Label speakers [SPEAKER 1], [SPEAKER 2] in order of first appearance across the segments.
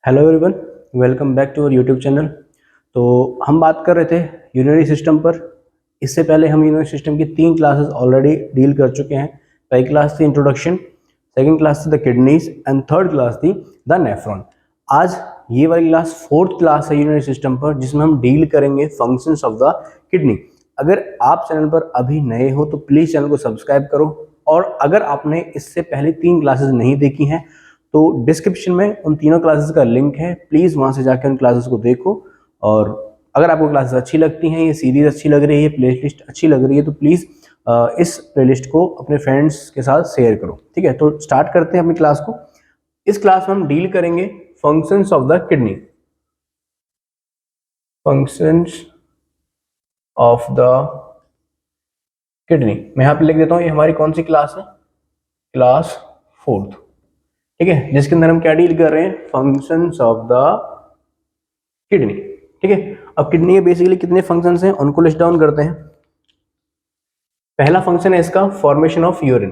[SPEAKER 1] Hello everyone, welcome back to our YouTube channel. तो हम बात कर रहे थे यूरिनरी सिस्टम पर। इससे पहले हम यूरिनरी सिस्टम की 3 क्लासेस ऑलरेडी डील कर चुके हैं। पहली क्लास थी इंट्रोडक्शन, सेकंड क्लास थी the kidneys and third class थी द नेफ्रॉन। आज ये वाली क्लास फोर्थ क्लास है यूरिनरी सिस्टम पर, जिसमें हम डील करेंगे फंक्शंस ऑफ द किडनी। अगर आप चैनल पर अभी नए हो तो प्लीज़ चैनल को सब्सक्राइब करो, और अगर आपने इससे पहले 3 क्लासेस नहीं देखी हैं तो डिस्क्रिप्शन में उन तीनों क्लासेस का लिंक है, प्लीज़ वहाँ से जाकर उन क्लासेस को देखो। और अगर आपको क्लासेस अच्छी लगती हैं, ये सीरीज अच्छी लग रही है, प्लेलिस्ट अच्छी लग रही है, तो प्लीज़ इस प्लेलिस्ट को अपने फ्रेंड्स के साथ शेयर करो। ठीक है, तो स्टार्ट करते हैं अपनी क्लास को। इस क्लास में हम डील करेंगे functions of the kidney. Functions of the kidney मैं यहाँ पे लिख देता हूँ, ये हमारी कौन सी क्लास है? Class fourth. ठीक है, जिसके अंदर हम क्या डील कर रहे हैं? Functions of the kidney. ठीक है, अब किडनी के बेसिकली कितने फंक्शंस हैं उनको लिस्ट डाउन करते हैं। पहला फंक्शन है इसका formation of urine,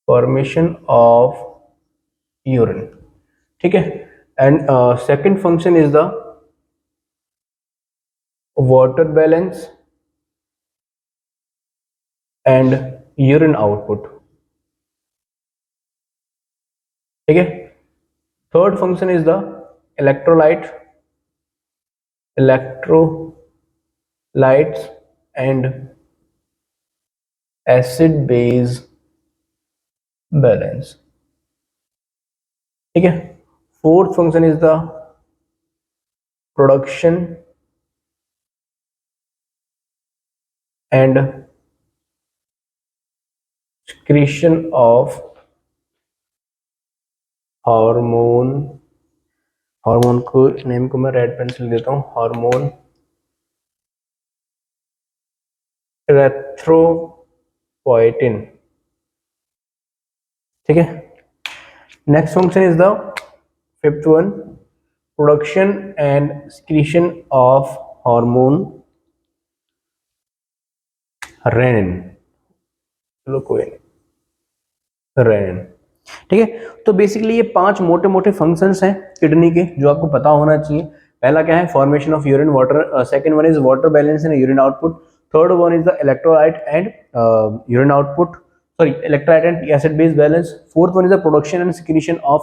[SPEAKER 1] formation of urine. ठीक है, and second function is the water balance and urine output. ठीक है, third function is the electrolyte, electrolytes and acid base balance. ठीक है, fourth function is the production and secretion of hormone. Hormone को name को मैं red pencil देता हूं, hormone erythropoietin. ठीक है, next function is the fifth one, production and secretion of hormone renin. चलो कोई नहीं, रेनिन। ठीक है, तो बेसिकली ये 5 मोटे मोटे फंक्शंस हैं किडनी के जो आपको पता होना चाहिए। पहला क्या है? Formation of urine water, second one is water balance and urine output, third one is the electrolyte and urine output, sorry electrolyte and acid base balance, fourth one is the production and secretion of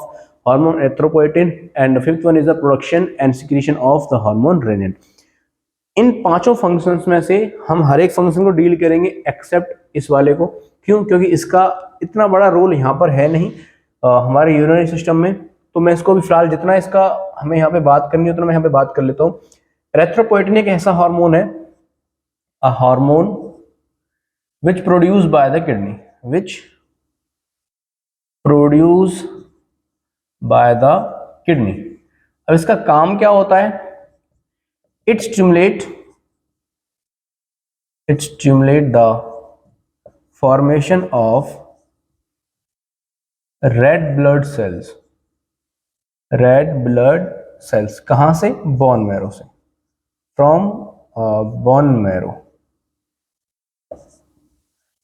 [SPEAKER 1] hormone erythropoietin, and fifth one is the production and secretion of the hormone renin. इन 5 functions में से हम हर एक function को deal करेंगे accept इस वाले को। क्यों? क्योंकि इसका इतना बड़ा रोल यहाँ पर है नहीं हमारे यूरिनरी सिस्टम में। तो मैं इसको भी फिलहाल जितना इसका हमें यहाँ पे बात करनी है उतना मैं यहाँ पे बात कर लेता हूँ। एरिथ्रोपोएटिन एक ऐसा हार्मोन है, a hormone which produce by the kidney, which produce by the kidney. अब इसका काम क्या होता है? It stimulate the formation of red blood cells। red blood cells कहाँ से? बोन मैरो से, फ्रॉम बोन मैरो।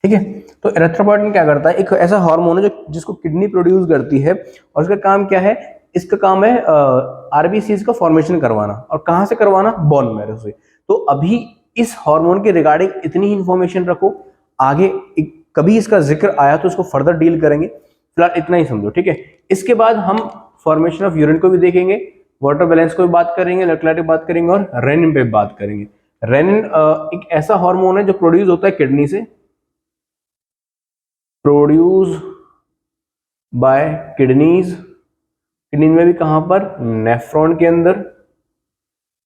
[SPEAKER 1] ठीक है, तो एरिथ्रोपोएटिन क्या करता है? एक ऐसा हार्मोन है जो जिसको किडनी प्रोड्यूस करती है, और इसका काम क्या है? इसका काम है आरबीसीज का फॉर्मेशन करवाना, और कहाँ से करवाना? बोन मैरो से। तो अभी इस हार्मोन के रिगार्डिंग इतनी ही इंफॉर्मेशन रखो, आगे कभी इसका जिक्र आया तो इसको फर्दर डील करेंगे, फिलहाल इतना ही समझो। ठीक है, इसके बाद हम फॉर्मेशन ऑफ यूरिन को भी देखेंगे, वाटर बैलेंस को भी बात करेंगे, इलेक्ट्रोलाइट की बात करेंगे, और रेनिन पे बात करेंगे। रेनिन एक ऐसा हार्मोन है जो प्रोड्यूस होता है किडनी से, प्रोड्यूस बाय किडनीज। किडनी में भी कहां पर? नेफ्रॉन के अंदर।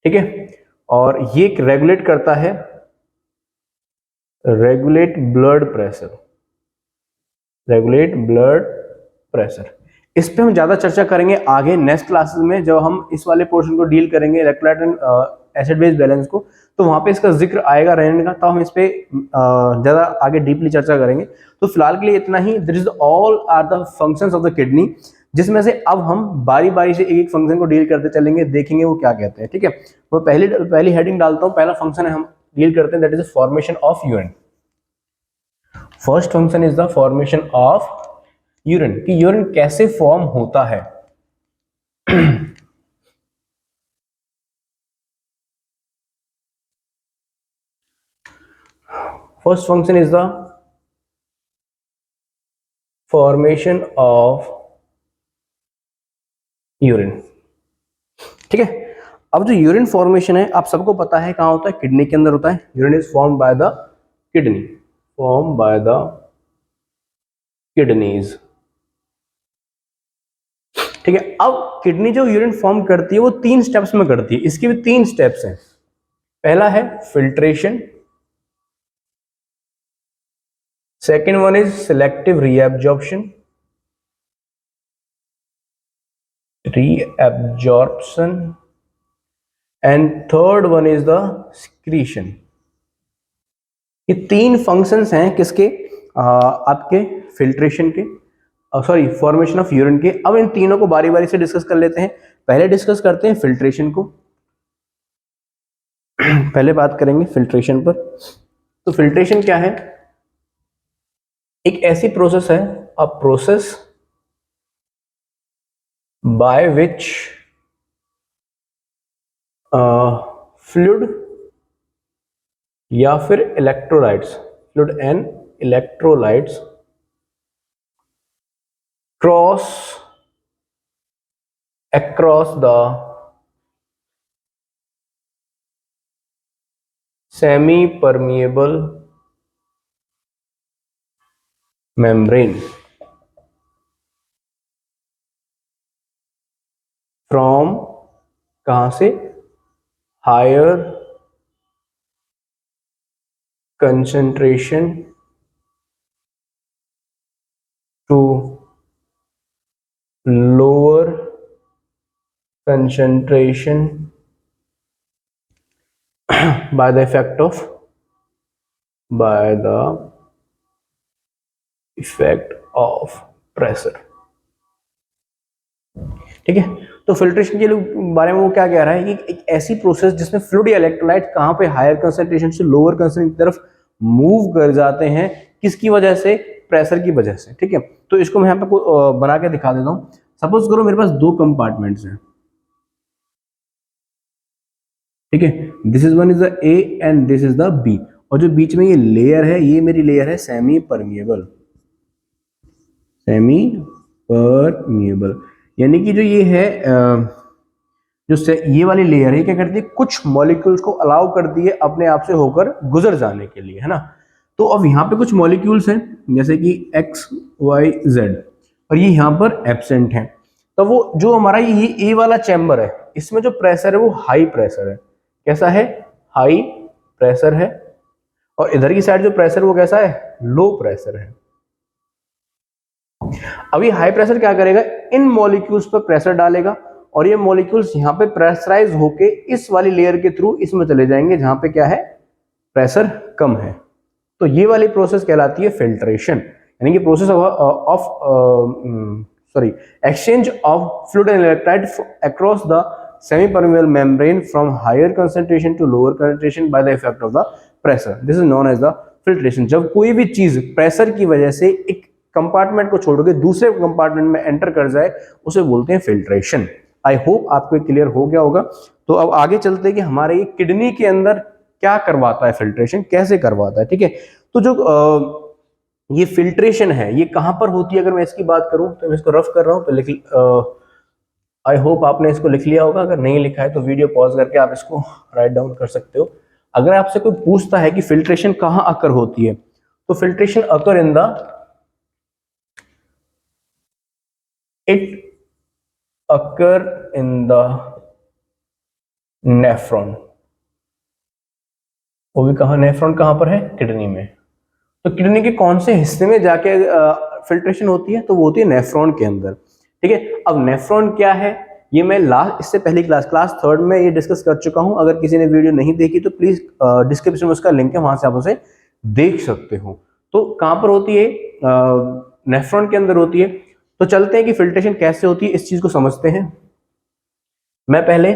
[SPEAKER 1] ठीक है, और ये रेगुलेट करता है, regulate blood pressure, regulate blood pressure. इस पे हम ज्यादा चर्चा करेंगे आगे नेक्स्ट क्लासेस में, जब हम इस वाले पोर्शन को डील करेंगे electrolyte and acid base balance को, तो वहां पे इसका जिक्र आएगा रेनिन का, तो हम इस पे ज्यादा आगे डीपली चर्चा करेंगे। तो फिलहाल के लिए इतना ही। This is all are the functions of the kidney, जिसमें से अब हम बारी बारी से एक एक फंक्शन को डील करते चलेंगे, देखेंगे वो क्या कहते हैं। ठीक है, वो पहली हेडिंग डालता हूँ। पहला फंक्शन है हम डील करते हैं, that is formation of urine. First function is the formation of urine कि यूरिन कैसे फॉर्म होता है। First function is the formation of urine. ठीक है, अब जो यूरिन फॉर्मेशन है आप सबको पता है कहाँ होता है, किडनी के अंदर होता है। Urine is form by the kidney, form by the kidneys. ठीक है, अब किडनी जो यूरिन फॉर्म करती है वो 3 स्टेप्स में करती है, इसके भी 3 स्टेप्स हैं। पहला है filtration, second one is selective reabsorption, and third one is the secretion. ये 3 फंक्शंस हैं किसके, आपके फिल्ट्रेशन के, सॉरी फॉर्मेशन ऑफ यूरिन के। अब इन तीनों को बारी बारी से डिस्कस कर लेते हैं। पहले डिस्कस करते हैं फिल्ट्रेशन को। पहले बात करेंगे फिल्ट्रेशन पर। तो फिल्ट्रेशन क्या है, एक ऐसी प्रोसेस है, a process by which fluid या फिर electrolytes, fluid and electrolytes cross across the semi-permeable membrane from कहां से, higher concentration to lower concentration by the effect of pressure। ठीक है, तो फिल्ट्रेशन के बारे में वो क्या कह रहा है कि एक ऐसी प्रोसेस जिसमें फ्लूइड या इलेक्ट्रोलाइट कहां पे हायर कंसंट्रेशन से लोअर कंसंट्रेशन की तरफ मूव कर जाते हैं, किसकी वजह से, प्रेशर की वजह से। ठीक है, तो इसको मैं यहाँ पे बना के दिखा देता हूँ। सपोज करो मेरे पास 2 कंपार्टमेंट्स हैं। ठीक है, this is one is the A and this is the B, और जो बीच में ये लेयर है, ये मेरी लेयर है सेमी परमिएबल, सेमी परमिएबल। यानी कि जो ये है जो ये वाली लेयर है क्या करती है, कुछ मॉलिक्यूल्स को अलाउ करती है अपने आप से होकर गुजर जाने के लिए, है ना। तो अब यहाँ पे कुछ मॉलिक्यूल्स हैं जैसे कि एक्स वाई जेड, और ये यहाँ पर एब्सेंट है। तो वो जो हमारा ये ए वाला चैम्बर है, इसमें जो प्रेशर है वो हाई प्रेशर है। कैसा है, हाई प्रेशर है। और इधर की साइड जो प्रेशर वो कैसा है, लो प्रेशर है। अब ये हाई प्रेशर क्या करेगा, इन मॉलिक्यूल्स पर प्रेशर डालेगा, और ये मॉलिक्यूल्स यहाँ पे प्रेशराइज होके इस वाली लेयर के थ्रू इसमें चले जाएंगे जहां पे क्या है, प्रेशर कम है। तो ये वाली प्रोसेस कहलाती है फिल्ट्रेशन, यानी कि process of sorry exchange of fluid and electrolyte across the semi permeable membrane from higher concentration to lower concentration by the effect of the pressure. This is known as the filtration. जब कोई भी चीज pressure की वजह से एक compartment को छोड़ के दूसरे कंपार्टमेंट में एंटर कर जाए, उसे बोलते हैं फिल्ट्रेशन। आई होप आपको क्लियर हो गया होगा। तो अब आगे चलते हैं कि हमारे ये किडनी के अंदर क्या करवाता है फिल्ट्रेशन, कैसे करवाता है। ठीक है, तो जो ये फिल्ट्रेशन है ये कहां पर होती है, अगर मैं इसकी बात करूं तो मैं इसको रफ कर रहा हूं, तो आई होप आपने इसको लिख लिया होगा। अगर नहीं लिखा है तो वीडियो पॉज करके आप इसको राइट डाउन कर सकते हो। अगर आपसे कोई पूछता है कि फिल्ट्रेशन कहां अकर होती है, तो filtration occur in the it occur in the nephron. वो भी कहा, नेफ्रॉन कहां पर है, किडनी में। तो किडनी के कौन से हिस्से में जाके फिल्ट्रेशन होती है, तो वो होती है नेफ्रॉन के अंदर। ठीक है, अब नेफ्रॉन क्या है ये मैं इससे पहली क्लास 3 में ये डिस्कस कर चुका हूं। अगर किसी ने वीडियो नहीं देखी तो प्लीज डिस्क्रिप्शन में उसका लिंक है, वहां से आप उसे देख सकते हो। तो कहां पर होती है, नेफ्रॉन के अंदर होती है। तो चलते हैं कि फिल्ट्रेशन कैसे होती है, इस चीज को समझते हैं। मैं पहले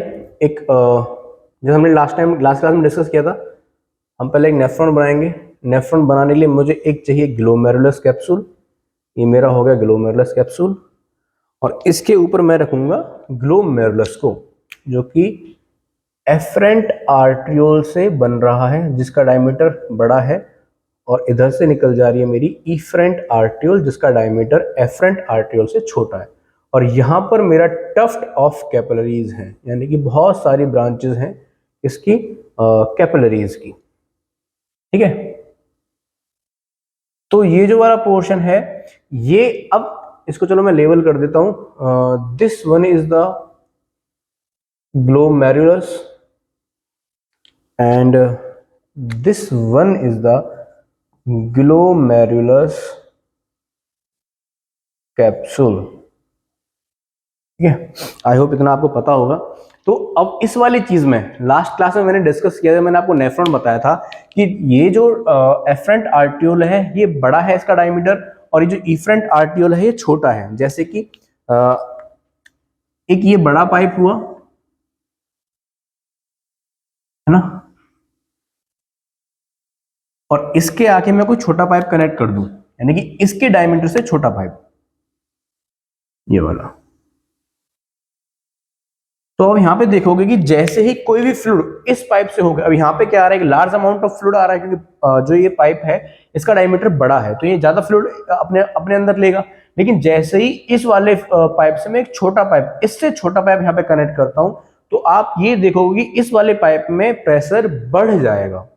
[SPEAKER 1] एक जो हमने लास्ट टाइम लास्ट क्लास में डिस्कस किया था, हम पहले एक नेफ्रॉन बनाएंगे। नेफ्रॉन बनाने के लिए मुझे एक चाहिए ग्लोमेरुलस कैप्सूल, ये मेरा हो गया ग्लोमेरुलस कैप्सूल, और इसके ऊपर मैं रखूंगा ग्लोमेरुलस को, जो कि एफरेंट आर्ट्रियोल से बन रहा है, जिसका डायमीटर बड़ा है, और इधर से निकल जा रही है मेरी इफरेंट आर्ट्रियोल, जिसका डायमीटर एफरेंट आर्ट्रियोल से छोटा है। और यहाँ पर मेरा टफ्ट ऑफ कैपिलरीज है, यानी कि बहुत सारी ब्रांचेस हैं इसकी कैपिलरीज की। ठीक है, तो ये जो वाला पोर्शन है ये, अब इसको चलो मैं लेवल कर देता हूं। This one is the glomerulus and this one is the glomerulus capsule. ठीक है, आई होप इतना आपको पता होगा। तो अब इस वाली चीज में लास्ट क्लास में मैंने डिस्कस किया था, मैंने आपको नेफ्रॉन बताया था कि ये जो एफरेंट आर्ट्रियोल है ये बड़ा है इसका डायमीटर, और ये जो इफरेंट आर्ट्रियोल है ये छोटा है। जैसे कि एक ये बड़ा पाइप हुआ है ना, और इसके आगे मैं कोई छोटा पाइप कनेक्ट कर दूं, यानी कि इसके डायमीटर से छोटा पाइप, ये वाला। तो अब यहाँ पे देखोगे कि जैसे ही कोई भी फ्लूइड इस पाइप से होगा, अब यहाँ पे क्या आ रहा है, लार्ज अमाउंट ऑफ फ्लूइड आ रहा है, क्योंकि जो ये पाइप है इसका डायमीटर बड़ा है, तो ये ज्यादा फ्लूइड अपने अपने अंदर लेगा। लेकिन जैसे ही इस वाले पाइप से मैं एक छोटा पाइप, इससे छोटा पाइप यहाँ पे कनेक्ट करता हूं, तो आप ये देखोगे कि इस वाले पाइप में प्रेशर बढ़ जाएगा,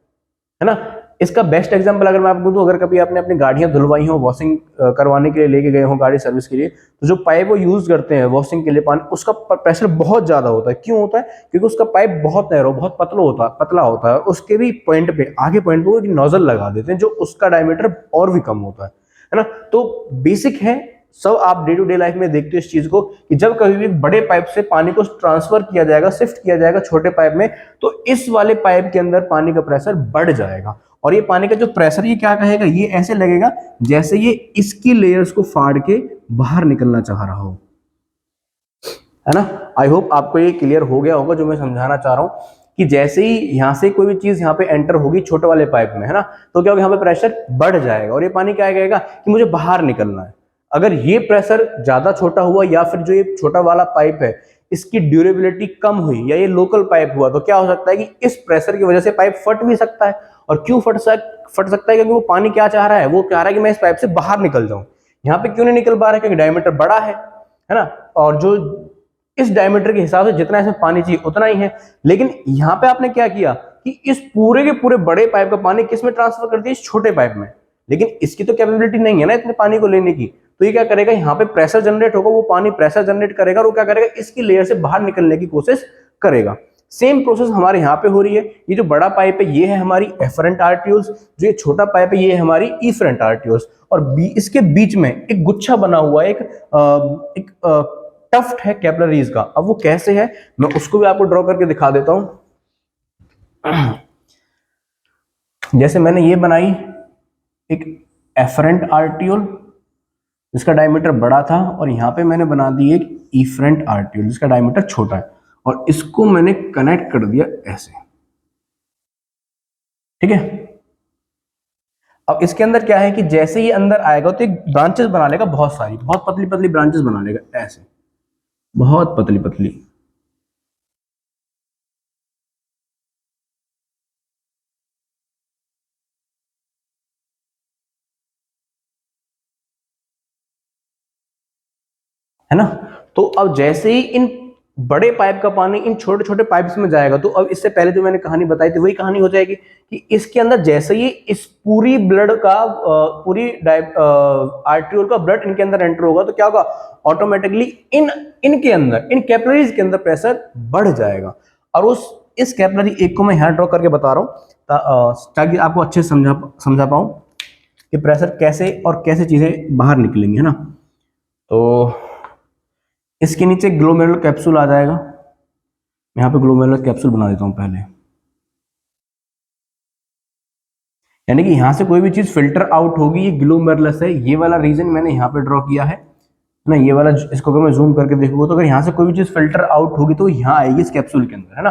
[SPEAKER 1] है ना। इसका बेस्ट एग्जांपल अगर मैं आपको दूं, अगर कभी आपने अपनी गाड़ियां धुलवाई हो, वॉशिंग करवाने के लिए लेके गए हो गाड़ी सर्विस के लिए, तो जो पाइप वो यूज करते हैं वॉशिंग के लिए पानी, उसका प्रेशर बहुत ज्यादा होता है। क्यों होता है? क्योंकि उसका पाइप बहुत नैरो, बहुत पतला होता है। उसके भी पॉइंट पे, आगे पॉइंट पे वो एक नोजल लगा देते हैं, जो उसका डायमीटर और भी कम होता है ना। तो बेसिक है, सब आप डे टू डे लाइफ में देखते हो इस चीज को, कि जब कभी भी बड़े पाइप से पानी को ट्रांसफर किया जाएगा, शिफ्ट किया जाएगा छोटे पाइप में, तो इस वाले पाइप के अंदर पानी का प्रेशर बढ़ जाएगा। और ये पानी का जो प्रेशर, ये क्या कहेगा, ये ऐसे लगेगा जैसे ये इसकी लेयर्स को फाड़ के बाहर निकलना चाह रहा हो, है ना। आई होप आपको ये क्लियर हो गया होगा जो मैं समझाना चाह रहा हूं, कि जैसे ही यहां से कोई भी चीज यहाँ पे एंटर होगी छोटे वाले पाइप में, है ना, तो क्या होगा, यहाँ पे प्रेशर बढ़ जाएगा, और ये पानी क्या कहेगा कि मुझे बाहर निकलना है। अगर ये प्रेशर ज्यादा छोटा हुआ, या फिर जो ये छोटा वाला पाइप है इसकी ड्यूरेबिलिटी कम हुई, या ये लोकल पाइप हुआ, तो क्या हो सकता है कि इस प्रेशर की वजह से पाइप फट भी सकता है। और क्यों फट सकता है? क्योंकि वो पानी क्या चाह रहा है, वो चाह रहा है कि मैं इस पाइप से बाहर निकल जाऊं। यहाँ पे क्यों नहीं निकल पा रहा है? क्योंकि डायमीटर बड़ा है ना, और जो इस डायमीटर के हिसाब से जितना इसमें पानी चाहिए उतना ही है। लेकिन यहाँ पे आपने क्या किया कि इस पूरे के पूरे बड़े पाइप का पानी किस में ट्रांसफर कर दिया? इस छोटे पाइप में। लेकिन इसकी तो कैपेबिलिटी नहीं है ना इतने पानी को लेने की, तो ये क्या करेगा, यहाँ पे प्रेशर जनरेट होगा, वो पानी प्रेशर जनरेट करेगा, और वो क्या करेगा, इसकी लेयर से बाहर निकलने की कोशिश करेगा। सेम प्रोसेस हमारे यहाँ पे हो रही है। ये जो बड़ा पाइप है ये है हमारी एफरेंट आर्ट्रियोल्स, जो ये छोटा पाइप है ये है हमारी इफरेंट आर्ट्रियोल्स, और इसके बीच में एक गुच्छा बना हुआ है, एक टफ्ट है कैपिलरीज का। अब वो कैसे है मैं उसको भी आपको ड्रॉ करके दिखा देता हूं। जैसे मैंने ये बनाई एक एफरेंट आर्ट्रियोल जिसका डायमीटर बड़ा था, और यहां पे मैंने बना दी एक इफरेंट आर्ट्रियोल जिसका डायमीटर छोटा है, और इसको मैंने कनेक्ट कर दिया ऐसे। ठीक है, अब इसके अंदर क्या है कि जैसे ही अंदर आएगा तो एक ब्रांचेस बना लेगा, बहुत सारी, बहुत पतली पतली ब्रांचेस बना लेगा ऐसे, बहुत पतली पतली। है ना। तो अब जैसे ही इन बड़े पाइप का पानी इन छोटे छोटे पाइप्स में जाएगा, तो अब इससे पहले जो मैंने कहानी बताई थी वही कहानी हो जाएगी कि इसके अंदर जैसे ही इस पूरी ब्लड का पूरी आर्ट्रियोल का ब्लड इनके अंदर एंटर होगा, तो क्या होगा, ऑटोमेटिकली इनके अंदर, इन कैपिलरीज के अंदर प्रेशर बढ़ जाएगा। और इस कैपिलरी एक को मैं यहाँ ड्रॉ करके बता रहा हूँ ताकि आपको अच्छे से समझा पाऊं कि प्रेशर कैसे और कैसे चीजें बाहर निकलेंगी, है ना। तो इसके नीचे ग्लोमेरुलर कैप्सूल आ जाएगा। यहाँ पे ग्लोमेरुलर कैप्सूल बना देता हूं पहले, यानी कि यहां से कोई भी चीज फिल्टर आउट होगी, ये ग्लोमेरुलस है, ये वाला रीजन मैंने यहाँ पे ड्रॉ किया है ना, ये वाला। इसको अगर मैं जूम करके देखूंगा तो अगर यहाँ से कोई भी चीज फिल्टर आउट होगी तो यहाँ आएगी इस कैप्सूल के अंदर, है ना।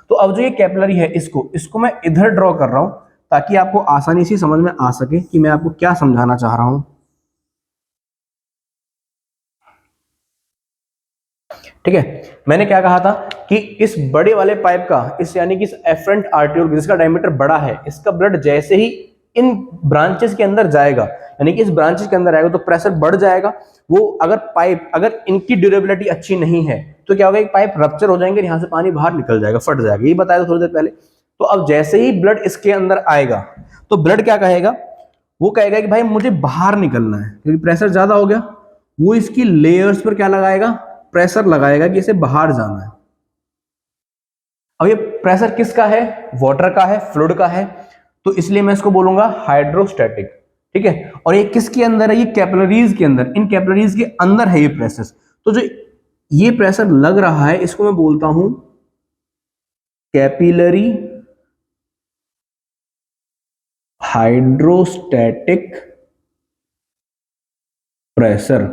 [SPEAKER 1] तो अब जो ये कैपिलरी है इसको मैं इधर ड्रॉ कर रहा हूं ताकि आपको आसानी से समझ में आ सके कि मैं आपको क्या समझाना चाह रहा हूं। ठीक है, मैंने क्या कहा था कि इस बड़े वाले पाइप का, इस यानी कि इस एफरेंट आर्टियोल जिसका डायमीटर बड़ा है, इसका ब्लड जैसे ही इन ब्रांचेस के अंदर जाएगा, यानी कि इस ब्रांचेस के अंदर आएगा तो प्रेशर बढ़ जाएगा। वो अगर इनकी ड्यूरेबिलिटी अच्छी नहीं है तो क्या होगा, एक पाइप रप्चर हो जाएंगे, यहाँ से पानी बाहर निकल जाएगा, फट जाएगा। ये बताया था थोड़ी देर पहले। तो अब जैसे ही ब्लड इसके अंदर आएगा तो ब्लड क्या कहेगा, वो कहेगा कि भाई मुझे बाहर निकलना है, क्योंकि प्रेशर ज्यादा हो गया। वो इसकी लेयर्स पर क्या लगाएगा, प्रेशर लगाएगा कि इसे बाहर जाना है। अब ये प्रेशर किसका है, वाटर का है, फ्लूइड का है, तो इसलिए मैं इसको बोलूंगा हाइड्रोस्टैटिक। ठीक है, और ये किसके अंदर है, ये कैपिलरीज के अंदर, इन कैपिलरीज के अंदर है ये प्रेशर। तो जो ये प्रेशर लग रहा है इसको मैं बोलता हूं कैपिलरी हाइड्रोस्टैटिक प्रेशर।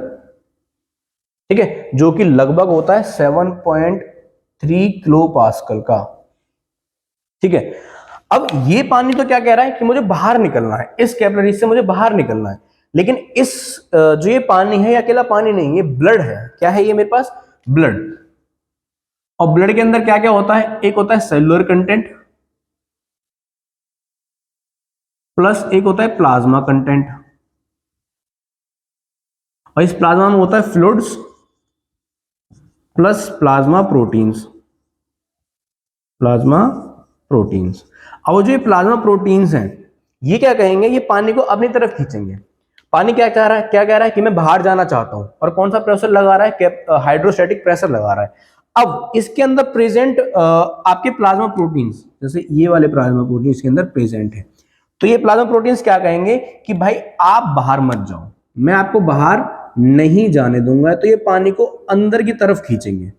[SPEAKER 1] ठीक है, जो कि लगभग होता है 7.3 किलो पास्कल का। ठीक है, अब ये पानी तो क्या कह रहा है कि मुझे बाहर निकलना है, इस कैपिलरी से मुझे बाहर निकलना है। लेकिन इस जो ये पानी है, ये अकेला पानी नहीं, ये ब्लड है। क्या है ये मेरे पास, ब्लड। और ब्लड के अंदर क्या क्या होता है, एक होता है सेलुलर कंटेंट, प्लस एक होता है प्लाज्मा कंटेंट, और इस प्लाज्मा में होता है fluids plus plasma proteins. Plasma proteins. अब जो ये प्लाज्मा प्रोटीन्स हैं, ये क्या कहेंगे, ये पानी को अपनी तरफ खींचेंगे। पानी क्या कह रहा है, क्या कह रहा है कि मैं बाहर जाना चाहता हूं, और कौन सा प्रेशर लगा रहा है, हाइड्रोस्टैटिक प्रेशर लगा रहा है। अब इसके अंदर प्रेजेंट आपके प्लाज्मा प्रोटीन्स, जैसे ये वाले प्लाज्मा प्रोटीन इसके अंदर प्रेजेंट है, तो ये प्लाज्मा प्रोटीन्स क्या कहेंगे कि भाई आप बाहर मत जाओ, मैं आपको बाहर नहीं जाने दूंगा। तो ये पानी को अंदर की तरफ खींचेंगे।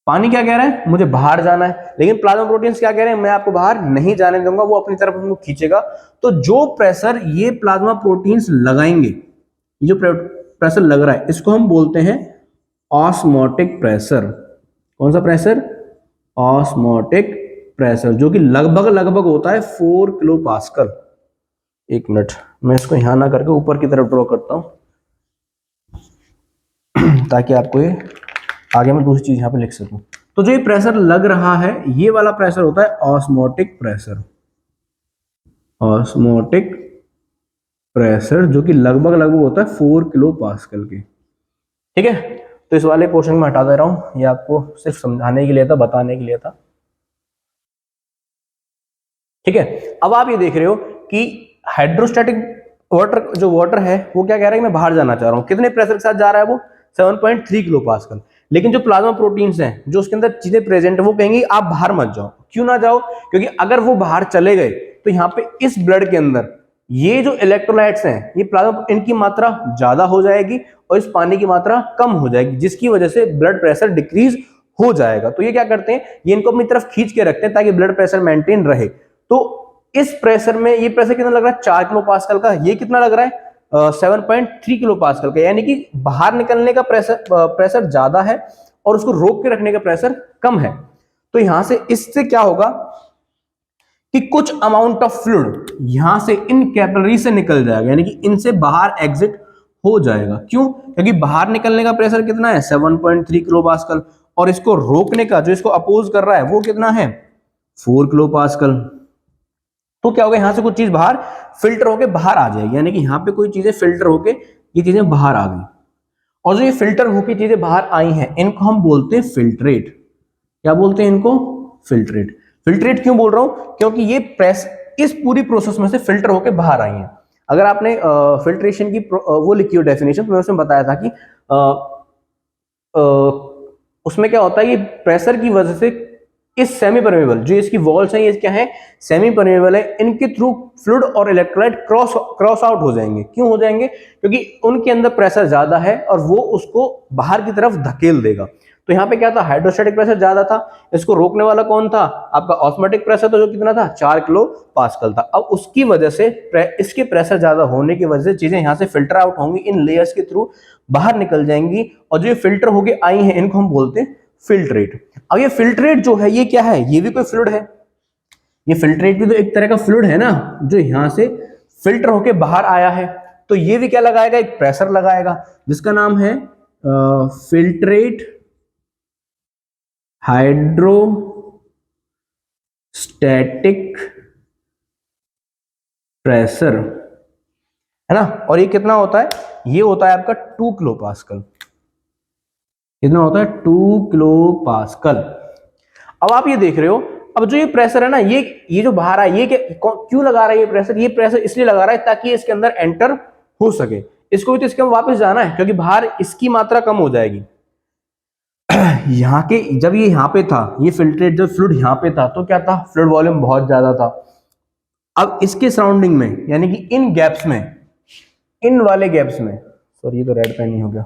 [SPEAKER 1] पानी क्या कह रहा है, मुझे बाहर जाना है, लेकिन प्लाज्मा प्रोटीन्स क्या कह रहे हैं, मैं आपको बाहर नहीं जाने दूंगा, वो अपनी तरफ हमको खींचेगा। तो जो प्रेशर ये प्लाज्मा प्रोटीन्स लगाएंगे, ये जो प्रेशर लग रहा है, इसको हम बोलते हैं ऑस्मोटिक प्रेशर। कौन सा प्रेशर, ऑस्मोटिक प्रेशर, जो कि लगभग होता है 4 किलो पास्कल। एक मिनट, मैं इसको यहां ना करके ऊपर की तरफ ड्रॉ करता हूं ताकि आपको ये आगे मैं दूसरी चीज यहां पे लिख सकूं। तो जो ये प्रेशर लग रहा है, ये वाला प्रेशर होता है ऑस्मोटिक प्रेशर। ऑस्मोटिक प्रेशर जो कि लगभग होता है 4 किलो पास्कल के। ठीक है, तो इस वाले पोर्शन में हटा दे रहा हूं, ये आपको सिर्फ समझाने के लिए था, बताने के लिए था। ठीक है, अब आप ये देख रहे हो कि हाइड्रोस्टैटिक वाटर है, वो क्या कह रहा है कि मैं बाहर जाना चाह रहा हूं। कितने प्रेशर के साथ जा रहा है वो, 7.3 किलो पास्कल। लेकिन जो प्लाज्मा प्रोटीन्स हैं, जो उसके अंदर चीजें प्रेजेंट है, वो कहेंगे आप बाहर मत जाओ। क्यों ना जाओ, क्योंकि अगर वो बाहर चले गए तो यहाँ पे इस ब्लड के अंदर ये जो इलेक्ट्रोलाइट्स हैं, ये प्लाज्मा, इनकी मात्रा ज्यादा हो जाएगी और इस पानी की मात्रा कम हो जाएगी, जिसकी वजह से ब्लड प्रेशर डिक्रीज हो जाएगा। तो ये क्या करते हैं, ये इनको अपनी तरफ खींच के रखते हैं ताकि ब्लड प्रेशर मेंटेन रहे। तो इस प्रेशर में ये प्रेशर कितना लग रहा है, 4 किलो पास्कल का। ये कितना लग रहा है, 7.3 किलो पास्कल का। यानी कि बाहर निकलने का प्रेशर ज्यादा है और उसको रोक के रखने का प्रेशर कम है। तो यहां से इससे क्या होगा कि कुछ अमाउंट ऑफ फ्लूइड यहां से इन कैपिलरी से निकल जाएगा, यानी कि इनसे बाहर एग्जिट हो जाएगा। क्यों, क्योंकि बाहर निकलने का प्रेशर कितना है, 7.3 किलो पास्कल, और इसको रोकने का, जो इसको अपोज कर रहा है, वो कितना है, 4 किलो पास्कल। तो क्या होगा, यहां से कुछ चीज बाहर फिल्टर होके बाहर आ जाएगी, यानी कि यहां पे कोई चीजें फिल्टर होके ये चीजें बाहर आ गई। और जो ये फिल्टर होके चीजें बाहर आई हैं, इनको हम बोलते हैं फिल्ट्रेट। क्या बोलते हैं इनको, फिल्ट्रेट। फिल्ट्रेट क्यों बोल रहा हूं, क्योंकि ये इस पूरी प्रोसेस में से फिल्टर होके बाहर आई हैं। अगर आपने फिल्ट्रेशन की वो लिखी हो डेफिनेशन, तो मैंने उसमें बताया था कि उसमें क्या होता है, ये प्रेशर की वजह से इस सेमी परमेबल, जो इसकी वॉल्स हैं, ये क्या है, सेमी परमेबल है, इनके थ्रू फ्लूइड और इलेक्ट्रोलाइट क्रॉस आउट हो जाएंगे। क्यों हो जाएंगे, क्योंकि उनके अंदर प्रेशर ज्यादा है और वो उसको बाहर की तरफ धकेल देगा। तो यहाँ पे क्या था, हाइड्रोस्टैटिक प्रेशर ज्यादा था, इसको रोकने वाला कौन था, आपका ऑस्मोटिक प्रेशर, तो जो कितना था, 4 किलो पास्कल था। अब उसकी वजह से इसके प्रेशर ज्यादा होने की वजह से चीजें यहाँ से फिल्टर आउट होंगी, इन लेयर्स के थ्रू बाहर निकल जाएंगी, और जो फिल्टर होके आई हैं, इनको हम बोलते हैं फिल्ट्रेट। अब ये फिल्ट्रेट जो है, ये क्या है, ये भी कोई फ्लूइड है। ये फिल्ट्रेट भी तो एक तरह का फ्लूइड है ना, जो यहां से फिल्टर होके बाहर आया है। तो ये भी क्या लगाएगा, एक प्रेशर लगाएगा जिसका नाम है फिल्ट्रेट हाइड्रोस्टैटिक प्रेशर, है ना। और ये कितना होता है, ये होता है आपका 2 किलो पास्कल। कितना होता है, 2 किलो पास्कल। अब आप ये देख रहे हो, अब जो ये प्रेशर है ना, ये जो बाहर है, ये क्यों लगा रहा है ये प्रेशर? ये प्रेशर इसलिए लगा रहा है ताकि इसके अंदर एंटर हो सके। इसको भी तो इसके वापस जाना है क्योंकि बाहर इसकी मात्रा कम हो जाएगी। यहाँ के जब ये यहाँ पे था, ये फिल्ट्रेट जब फ्लूइड यहाँ पे था तो क्या था, फ्लूइड वॉल्यूम बहुत ज्यादा था। अब इसके सराउंडिंग में यानी कि इन गैप्स में, इन वाले गैप्स में, सॉरी ये तो रेड पेन ही हो गया,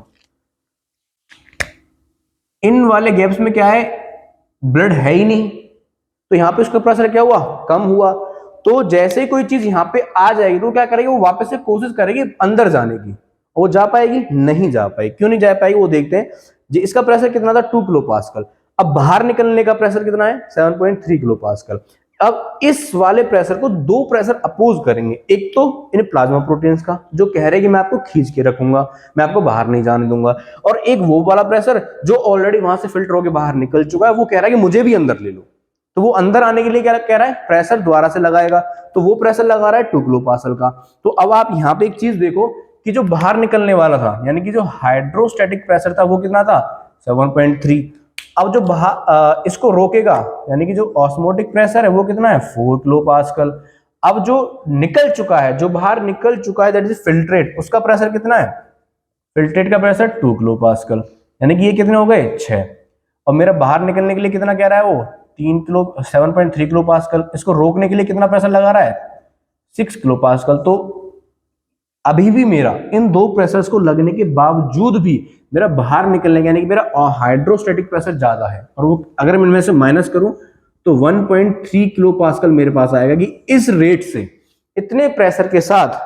[SPEAKER 1] इन वाले गैप्स में क्या है, ब्लड है ही नहीं, तो यहाँ पे उसका प्रेशर क्या हुआ, कम हुआ। तो जैसे कोई चीज यहाँ पे आ जाएगी तो क्या करेगी, वो वापस से कोशिश करेगी अंदर जाने की। वो जा पाएगी, नहीं जा पाएगी। क्यों नहीं जा पाएगी वो देखते हैं। जी इसका प्रेशर कितना था, 2 किलो पास्कल। अब बाहर निकलने का प्रेशर कितना है, 7.3 किलो पास्कल। अब इस वाले प्रेशर को दो प्रेशर अपोज करेंगे, एक तो इन प्लाज्मा प्रोटीन्स का जो कह रहे हैं कि मैं आपको खींच के रखूंगा, मैं आपको बाहर नहीं जाने दूंगा, और एक वो वाला प्रेशर जो ऑलरेडी वहां से फिल्टर होकर बाहर निकल चुका है, वो कह रहा है कि मुझे भी अंदर ले लो। तो वो अंदर आने के लिए क्या कह रहा है, प्रेशर द्वारा से लगाएगा। तो वो प्रेशर लगा रहा है 2 किलो पास्कल का। तो अब आप यहाँ पे एक चीज देखो कि जो बाहर निकलने वाला था यानी कि जो हाइड्रोस्टैटिक प्रेशर था वो कितना था, 7.3। अब जो इसको रोकेगा यानी कि जो ऑस्मोटिक प्रेशर है वो कितना है, 4 किलो पास्कल। अब जो निकल चुका है, जो बाहर निकल चुका है, दैट इज फिल्ट्रेट, उसका प्रेशर कितना है, फिल्ट्रेट का प्रेशर 2 किलो पास्कल, यानी कि ये कितने हो गए, 6। और मेरा बाहर निकलने के लिए कितना कह रहा है वो, 3 किलो 7.3 किलो पास्कल। इसको रोकने के लिए कितना प्रेशर लगा रहा है, 6 किलो पास्कल। तो अभी भी मेरा इन दो प्रेशर्स को लगने के बावजूद भी मेरा बाहर निकलने यानी कि मेरा हाइड्रोस्टैटिक प्रेशर ज्यादा है, और वो अगर मैं इनमें से माइनस करूं तो 1.3 किलो पास्कल मेरे पास आएगा। कि इस रेट से, इतने प्रेशर के साथ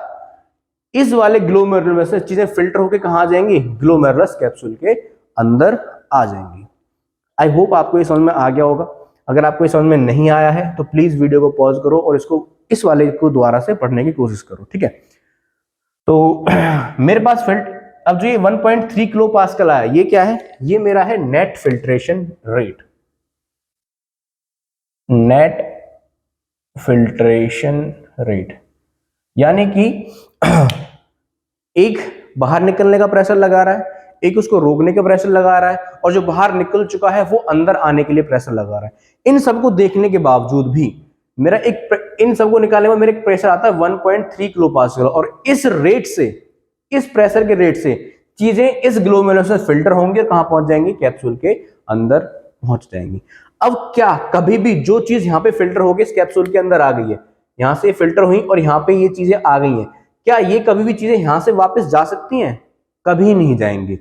[SPEAKER 1] इस वाले ग्लोमेरुलर में से चीजें फिल्टर होकर कहां जाएंगी, ग्लोमेरुलस कैप्सूल के अंदर आ जाएंगी। आई होप आपको ये समझ में आ गया होगा। अगर आपको ये समझ में नहीं आया है तो प्लीज वीडियो को पॉज करो और इसको इस वाले को दोबारा से पढ़ने की कोशिश करो, ठीक है। तो मेरे पास अब जो ये 1.3 किलो पास्कल आया, ये क्या है, ये मेरा है net filtration rate. Net filtration rate यानी कि एक बाहर निकलने का प्रेशर लगा रहा है, एक उसको रोकने का प्रेशर लगा रहा है, और जो बाहर निकल चुका है वो अंदर आने के लिए प्रेशर लगा रहा है। इन सबको देखने के बावजूद भी मेरा इन सबको निकालने में मेरा एक प्रेशर आता है 1.3 किलो पास्कल, और इस रेट से, इस प्रेशर के रेट से चीजें इस ग्लोमेरुलस से फिल्टर होंगी और कहां पहुंच जाएंगी, कैप्सूल के अंदर पहुंच जाएंगी। अब क्या कभी भी जो चीज यहाँ पे फिल्टर होगी इस कैप्सूल के अंदर आ गई है, यहां से फिल्टर हुई और यहाँ पे ये चीजें आ गई हैं, क्या ये कभी भी चीजें यहां से वापस जा सकती हैं, कभी नहीं जाएंगी।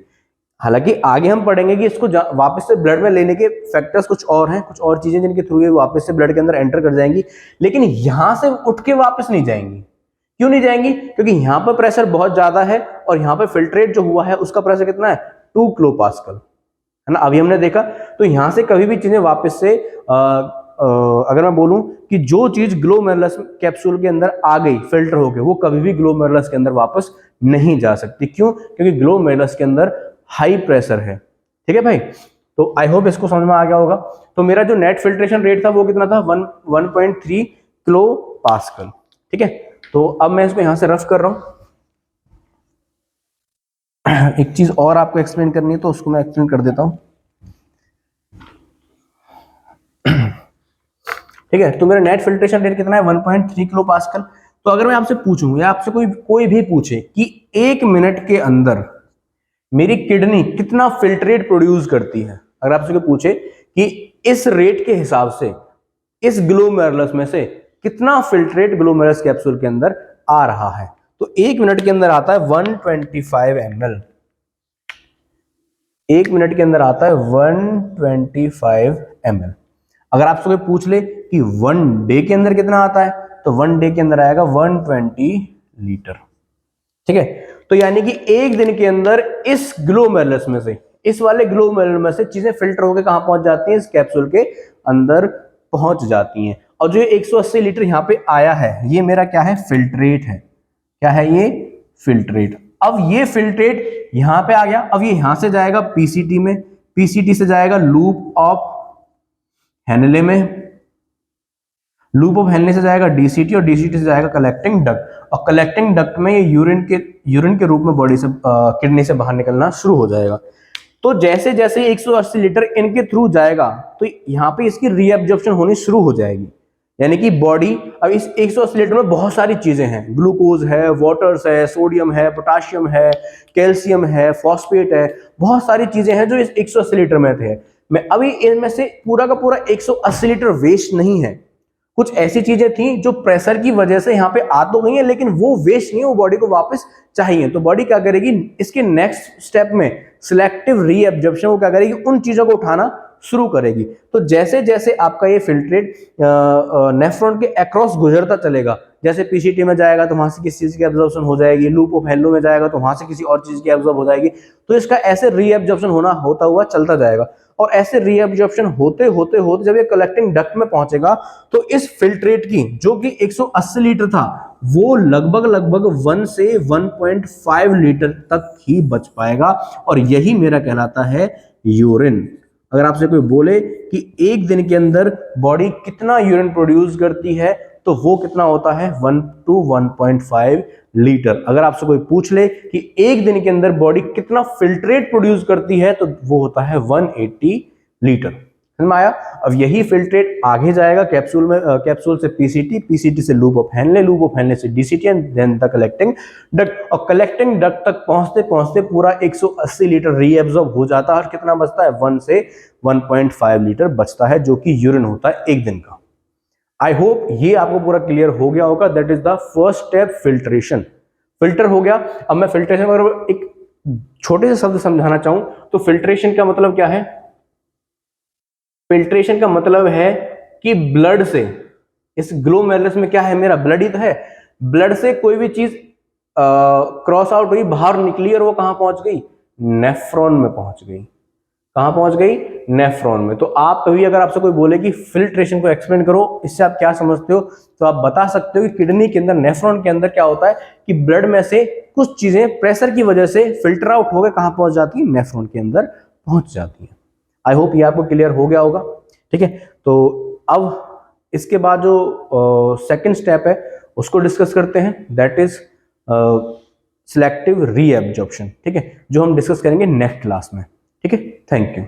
[SPEAKER 1] हालांकि आगे हम पढ़ेंगे कि इसको वापस से ब्लड में लेने के फैक्टर्स कुछ और हैं, कुछ और चीजें जिनके थ्रू ये वापस से ब्लड के अंदर एंटर कर जाएंगी, लेकिन यहां से उठ के वापस नहीं जाएंगी। क्यों नहीं जाएंगी, क्योंकि यहाँ पर प्रेशर बहुत ज्यादा है और यहाँ पे फिल्ट्रेट जो हुआ है उसका प्रेशर कितना है, 2 किलो पास्कल, है ना। अभी हमने देखा तो यहां से कभी भी चीजें वापस से अगर मैं बोलूं कि जो चीज ग्लोमेरुलस कैप्सूल के अंदर आ गई फिल्टर होके, वो कभी भी ग्लोमेरुलस के अंदर वापस नहीं जा सकती। क्यों, क्योंकि ग्लोमेरुलस के अंदर हाई प्रेशर है, ठीक है भाई। तो आई होप इसको समझ में आ गया होगा। तो मेरा जो नेट फिल्ट्रेशन रेट था वो कितना था, 1.3 किलो पास्कल, ठीक है। तो अब मैं इसको यहां से रफ कर रहा हूं। एक चीज और आपको एक्सप्लेन करनी है तो उसको मैं एक्सप्लेन कर देता हूं, ठीक है। तो मेरा नेट फिल्ट्रेशन रेट कितना है, 1.3 किलो पास्कल। तो अगर मैं आपसे पूछूं या आपसे कोई भी पूछे कि 1 मिनट के अंदर मेरी किडनी कितना फिल्ट्रेट प्रोड्यूस करती है, अगर आपसे कोई पूछे कि इस रेट के हिसाब से इस ग्लोमेरुलस में से कितना फिल्ट्रेट ग्लोमेरुलस कैप्सूल के अंदर आ रहा है, तो 1 मिनट के अंदर आता है 125 ml। 1 मिनट के अंदर आता है 125 ml। अगर आपसे कोई पूछ ले कि 1 डे के अंदर कितना आता है, तो 1 डे के अंदर आएगा 120 लीटर, ठीक है। तो यानी कि एक दिन के अंदर इस ग्लोमेरुलस में से, इस वाले ग्लोमेरुलस में से चीजें फिल्टर होकर कहां पहुंच जाती हैं, इस कैप्सूल के अंदर पहुंच जाती हैं। और जो 180 लीटर यहां पे आया है, ये मेरा क्या है, फिल्ट्रेट है। क्या है ये, फिल्ट्रेट। अब ये फिल्ट्रेट यहां पे आ गया, अब ये यहां से जाएगा पीसीटी में, पीसीटी से जाएगा लूप ऑफ हेनले में, लूप ऑफ हेनले से जाएगा डीसीटी, और डीसीटी से जाएगा कलेक्टिंग डक्ट, और कलेक्टिंग डक्ट में ये यूरिन के रूप में बॉडी से किडनी से बाहर निकलना शुरू हो जाएगा। तो जैसे जैसे 180 लीटर इनके थ्रू जाएगा तो यहाँ पे इसकी रीएब्जॉर्प्शन होनी शुरू हो जाएगी, यानी कि बॉडी, अब इस 180 लीटर में बहुत सारी चीजें हैं, ग्लूकोज है, वाटर्स है, सोडियम है, पोटाशियम है, कैल्शियम है, फॉस्फेट है, बहुत सारी चीजें हैं जो इस 180 लीटर में थे। मैं अभी इनमें से पूरा का पूरा 180 लीटर वेस्ट नहीं है, कुछ ऐसी चीजें थी जो प्रेशर की वजह से यहाँ पे आ तो गई है, लेकिन वो वेस्ट नहीं है, वो बॉडी को वापस चाहिए। तो बॉडी क्या करेगी, इसके नेक्स्ट स्टेप में सिलेक्टिव रीएब्जॉर्प्शन, वो क्या करेगी, उन चीजों को उठाना शुरू करेगी। तो जैसे जैसे आपका ये फिल्ट्रेट नेफ्रॉन के अक्रॉस गुजरता चलेगा, जैसे पीसीटी में जाएगा तो वहां से किसी चीज की एब्जॉर्प्शन हो जाएगी, लूप ऑफ हेलो में जाएगा तो वहां से किसी और चीज की एब्जॉर्ब हो जाएगी, तो इसका ऐसे रीएब्जॉर्प्शन होता हुआ चलता जाएगा। और ऐसे रीएब्जॉर्प्शन होते होते होते जब ये कलेक्टिंग डक्ट में पहुंचेगा तो इस फिल्ट्रेट की, जो कि 180 लीटर था, वो लगभग 1 से 1.5 लीटर तक ही बच पाएगा, और यही मेरा कहलाता है यूरिन। अगर आपसे कोई बोले कि एक दिन के अंदर बॉडी कितना यूरिन प्रोड्यूस करती है, तो वो कितना होता है, 1 to 1.5 लीटर। अगर आपसे कोई पूछ ले कि एक दिन के अंदर बॉडी कितना फिल्ट्रेट प्रोड्यूस करती है, तो वो होता है 180 लीटर। समझ में आया? अब यही फिल्ट्रेट आगे जाएगा कैप्सूल में, कैप्सूल से पीसीटी, पीसीटी से loop of Henle, loop of Henle से DCT, and then the collecting duct, और कलेक्टिंग डक्ट तक पहुंचते पहुंचते पूरा 180 लीटर रीएब्सॉर्ब हो जाता है, और कितना बचता है, 1 से 1.5 लीटर बचता है, जो कि यूरिन होता है एक दिन का। आई होप ये आपको पूरा क्लियर हो गया होगा। That is the first step, filtration. Filter हो गया। अब मैं फिल्ट्रेशन अगर एक छोटे से शब्द समझाना चाहूं तो फिल्ट्रेशन का मतलब क्या है? फिल्ट्रेशन का मतलब है कि ब्लड से, इस ग्लोमेरुलस में क्या है, मेरा ब्लड ही तो है, ब्लड से कोई भी चीज क्रॉस आउट हुई, बाहर निकली, और वो कहां पहुंच गई, नेफ्रॉन में पहुंच गई। कहां पहुंच गई, नेफ्रॉन में। तो आप कभी अगर आपसे कोई बोले कि फिल्ट्रेशन को एक्सप्लेन करो, इससे आप क्या समझते हो, तो आप बता सकते हो कि किडनी के अंदर, नेफ्रॉन के अंदर क्या होता है कि ब्लड में से कुछ चीजें प्रेशर की वजह से फिल्टर आउट हो गए, कहां पहुंच जाती है, नेफ्रॉन के अंदर पहुंच जाती है। आई होप ये आपको क्लियर हो गया होगा। ठीक है, तो अब इसके बाद जो सेकंड स्टेप है उसको डिस्कस करते हैं, दैट इज सिलेक्टिव रीएब्जॉर्प्शन। ठीक है, जो हम डिस्कस करेंगे नेक्स्ट क्लास में। ठीक है, थैंक यू।